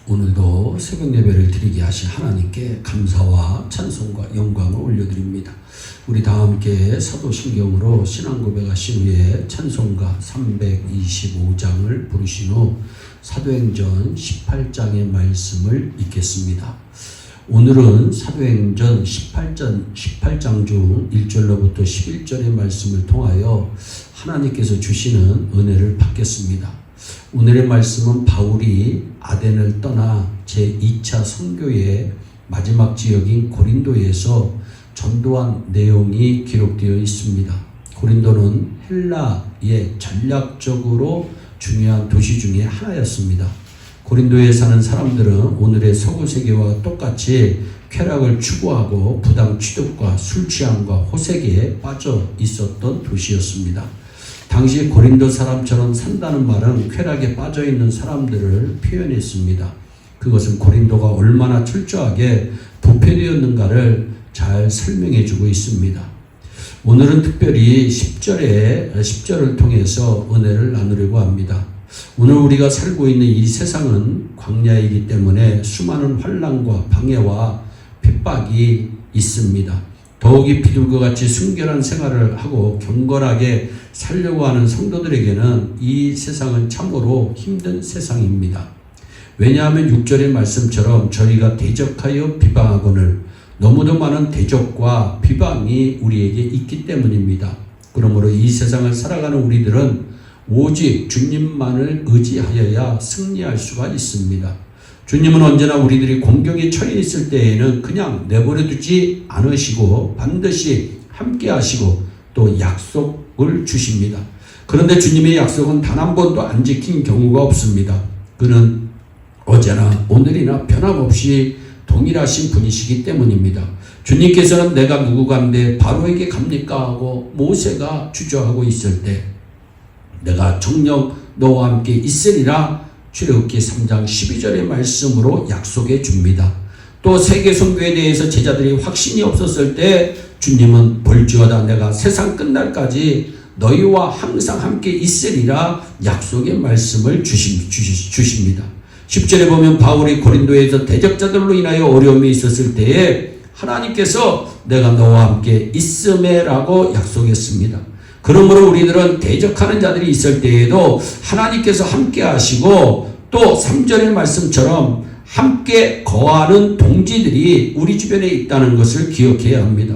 오늘도 새벽 예배를 드리게 하신 하나님께 감사와 찬송과 영광을 올려드립니다. 우리 다 함께 사도신경으로 신앙 고백하신 후에 찬송가 325장을 부르신 후 사도행전 18장의 말씀을 읽겠습니다. 오늘은 사도행전 18장 중 1절로부터 11절의 말씀을 통하여 하나님께서 주시는 은혜를 받겠습니다. 오늘의 말씀은 바울이 아덴을 떠나 제2차 선교의 마지막 지역인 고린도에서 전도한 내용이 기록되어 있습니다. 고린도는 헬라의 전략적으로 중요한 도시 중에 하나였습니다. 고린도에 사는 사람들은 오늘의 서구 세계와 똑같이 쾌락을 추구하고 부당 취득과 술 취함과 호색에 빠져 있었던 도시였습니다. 당시 고린도 사람처럼 산다는 말은 쾌락에 빠져 있는 사람들을 표현했습니다. 그것은 고린도가 얼마나 철저하게 부패되었는가를 잘 설명해 주고 있습니다. 오늘은 특별히 10절을 통해서 은혜를 나누려고 합니다. 오늘 우리가 살고 있는 이 세상은 광야이기 때문에 수많은 환난과 방해와 핍박이 있습니다. 더욱이 비둘기 같이 순결한 생활을 하고 경건하게 살려고 하는 성도들에게는 이 세상은 참으로 힘든 세상입니다. 왜냐하면 6절의 말씀처럼 저희가 대적하여 비방하거늘 너무도 많은 대적과 비방이 우리에게 있기 때문입니다. 그러므로 이 세상을 살아가는 우리들은 오직 주님만을 의지하여야 승리할 수가 있습니다. 주님은 언제나 우리들이 공경에 처해 있을 때에는 그냥 내버려 두지 않으시고 반드시 함께 하시고 또 약속을 주십니다. 그런데 주님의 약속은 단 한 번도 안 지킨 경우가 없습니다. 그는 어제나 오늘이나 변함없이 동일하신 분이시기 때문입니다. 주님께서는 내가 누구간데 바로에게 갑니까 하고 모세가 주저하고 있을 때 내가 정녕 너와 함께 있으리라 출애굽기 3장 12절의 말씀으로 약속해 줍니다. 또 세계 선교에 대해서 제자들이 확신이 없었을 때 주님은 볼지어다 내가 세상 끝날까지 너희와 항상 함께 있으리라 약속의 말씀을 주십니다. 10절에 보면 바울이 고린도에서 대적자들로 인하여 어려움이 있었을 때에 하나님께서 내가 너와 함께 있음에라고 약속했습니다. 그러므로 우리들은 대적하는 자들이 있을 때에도 하나님께서 함께 하시고 또 3절의 말씀처럼 함께 거하는 동지들이 우리 주변에 있다는 것을 기억해야 합니다.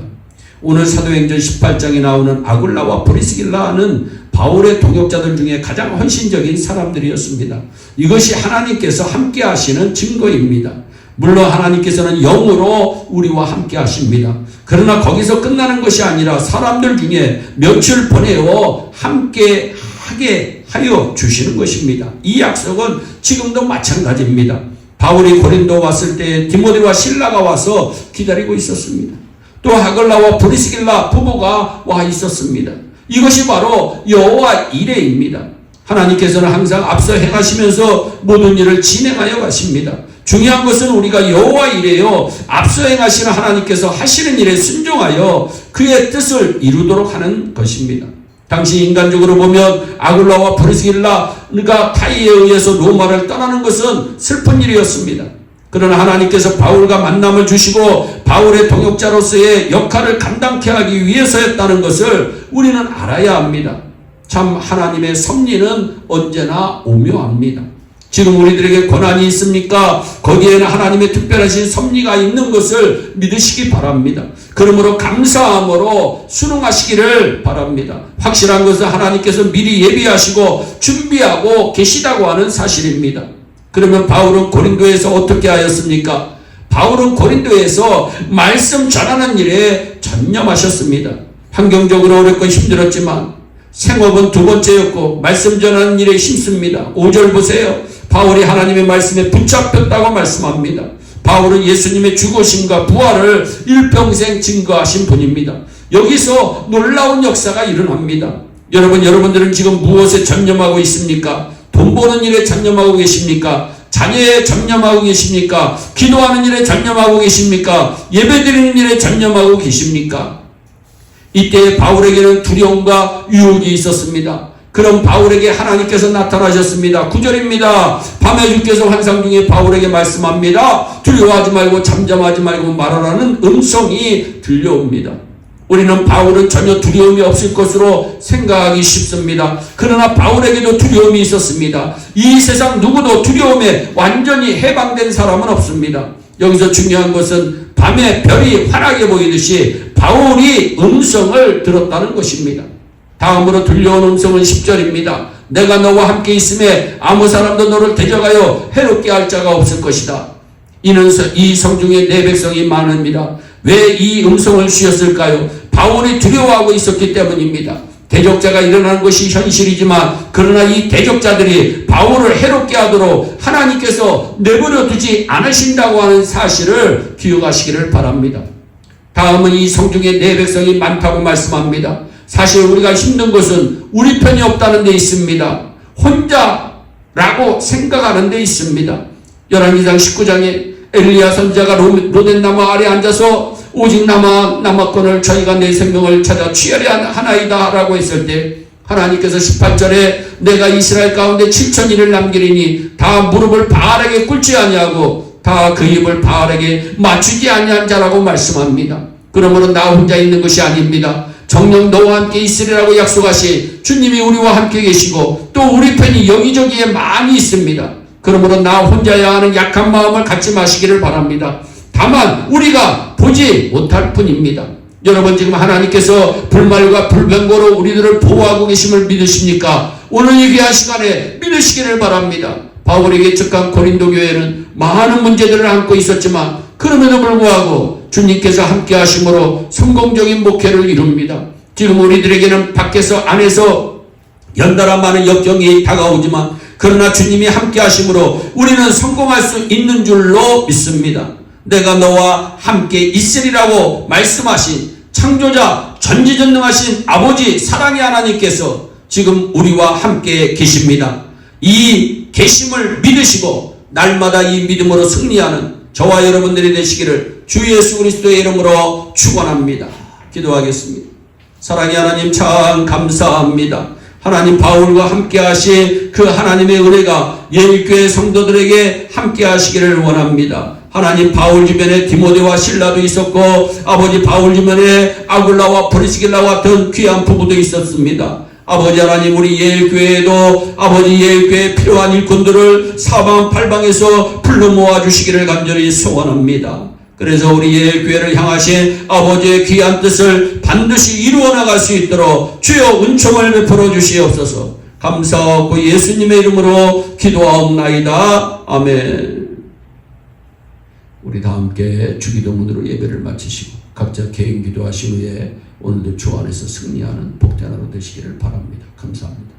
오늘 사도행전 18장에 나오는 아굴라와 브리스길라는 바울의 동역자들 중에 가장 헌신적인 사람들이었습니다. 이것이 하나님께서 함께 하시는 증거입니다. 물론 하나님께서는 영으로 우리와 함께 하십니다. 그러나 거기서 끝나는 것이 아니라 사람들 중에 몇을 보내어 함께 하게 하여 주시는 것입니다. 이 약속은 지금도 마찬가지입니다. 바울이 고린도 왔을 때 디모데와 실라가 와서 기다리고 있었습니다. 또 아굴라와 브리스길라 부부가 와 있었습니다. 이것이 바로 여호와 이레입니다. 하나님께서는 항상 앞서 행하시면서 모든 일을 진행하여 가십니다. 중요한 것은 우리가 여호와 이레요 앞서 행하시는 하나님께서 하시는 일에 순종하여 그의 뜻을 이루도록 하는 것입니다. 당시 인간적으로 보면 아굴라와 브리스길라가 타이에 의해서 로마를 떠나는 것은 슬픈 일이었습니다. 그러나 하나님께서 바울과 만남을 주시고 바울의 동역자로서의 역할을 감당케 하기 위해서였다는 것을 우리는 알아야 합니다. 참 하나님의 섭리는 언제나 오묘합니다. 지금 우리들에게 고난이 있습니까? 거기에는 하나님의 특별하신 섭리가 있는 것을 믿으시기 바랍니다. 그러므로 감사함으로 순응하시기를 바랍니다. 확실한 것은 하나님께서 미리 예비하시고 준비하고 계시다고 하는 사실입니다. 그러면 바울은 고린도에서 어떻게 하였습니까? 바울은 고린도에서 말씀 전하는 일에 전념하셨습니다. 환경적으로 어렵고 힘들었지만 생업은 두 번째였고 말씀 전하는 일에 힘씁니다. 5절 보세요. 바울이 하나님의 말씀에 붙잡혔다고 말씀합니다. 바울은 예수님의 죽으심과 부활을 일평생 증거하신 분입니다. 여기서 놀라운 역사가 일어납니다. 여러분들은 지금 무엇에 전념하고 있습니까? 돈 버는 일에 전념하고 계십니까? 자녀에 전념하고 계십니까? 기도하는 일에 전념하고 계십니까? 예배드리는 일에 전념하고 계십니까? 이때 바울에게는 두려움과 유혹이 있었습니다. 그런 바울에게 하나님께서 나타나셨습니다. 9절입니다. 밤에 주께서 환상 중에 바울에게 말씀합니다. 두려워하지 말고 잠잠하지 말고 말하라는 음성이 들려옵니다. 우리는 바울은 전혀 두려움이 없을 것으로 생각하기 쉽습니다. 그러나 바울에게도 두려움이 있었습니다. 이 세상 누구도 두려움에 완전히 해방된 사람은 없습니다. 여기서 중요한 것은 밤에 별이 환하게 보이듯이 바울이 음성을 들었다는 것입니다. 다음으로 들려온 음성은 10절입니다. 내가 너와 함께 있음에 아무 사람도 너를 대적하여 해롭게 할 자가 없을 것이다. 이는 이 성중에 내 백성이 많습니다. 왜 이 음성을 주셨을까요? 바울이 두려워하고 있었기 때문입니다. 대적자가 일어나는 것이 현실이지만 그러나 이 대적자들이 바울을 해롭게 하도록 하나님께서 내버려 두지 않으신다고 하는 사실을 기억하시기를 바랍니다. 다음은 이 성중에 내 백성이 많다고 말씀합니다. 사실 우리가 힘든 것은 우리 편이 없다는 데 있습니다. 혼자라고 생각하는 데 있습니다. 열왕기상 19장에 엘리야 선지자가 로덴 나무 아래 앉아서 오직 남았건을 저희가 내 생명을 찾아 취하려 하나이다 라고 했을 때 하나님께서 18절에 내가 이스라엘 가운데 7,000인을 남기리니 다 무릎을 바알에게 꿇지 아니하고 다 그 입을 바알에게 맞추지 아니한 자라고 말씀합니다. 그러므로 나 혼자 있는 것이 아닙니다. 정녕 너와 함께 있으리라고 약속하시 주님이 우리와 함께 계시고 또 우리 편이 여기저기에 많이 있습니다. 그러므로 나 혼자야 하는 약한 마음을 갖지 마시기를 바랍니다. 다만 우리가 보지 못할 뿐입니다. 여러분 지금 하나님께서 불말과 불병거로 우리들을 보호하고 계심을 믿으십니까? 오늘 이 귀한 시간에 믿으시기를 바랍니다. 바울에게 적한 고린도 교회는 많은 문제들을 안고 있었지만 그럼에도 불구하고 주님께서 함께 하심으로 성공적인 목회를 이룹니다. 지금 우리들에게는 밖에서 안에서 연달아 많은 역경이 다가오지만 그러나 주님이 함께 하심으로 우리는 성공할 수 있는 줄로 믿습니다. 내가 너와 함께 있으리라고 말씀하신 창조자 전지전능하신 아버지 사랑의 하나님께서 지금 우리와 함께 계십니다. 이 계심을 믿으시고 날마다 이 믿음으로 승리하는 저와 여러분들이 되시기를 주 예수 그리스도의 이름으로 축원합니다. 기도하겠습니다. 사랑의 하나님 참 감사합니다. 하나님 바울과 함께 하신 그 하나님의 은혜가 예일교회 성도들에게 함께 하시기를 원합니다. 하나님 바울 주변에 디모데와 실라도 있었고 아버지 바울 주변에 아굴라와 프리스길라와 같은 귀한 부부도 있었습니다. 아버지 하나님 우리 예일교회에도 아버지 예일교회에 필요한 일꾼들을 사방팔방에서 불러 모아주시기를 간절히 소원합니다. 그래서 우리 예일교회를 향하신 아버지의 귀한 뜻을 반드시 이루어 나갈 수 있도록 주여 은총을 베풀어 주시옵소서. 감사하고 예수님의 이름으로 기도하옵나이다. 아멘. 우리 다 함께 주기도문으로 예배를 마치시고 각자 개인 기도하신 후에 오늘도 주 안에서 승리하는 복된 하루 되시기를 바랍니다. 감사합니다.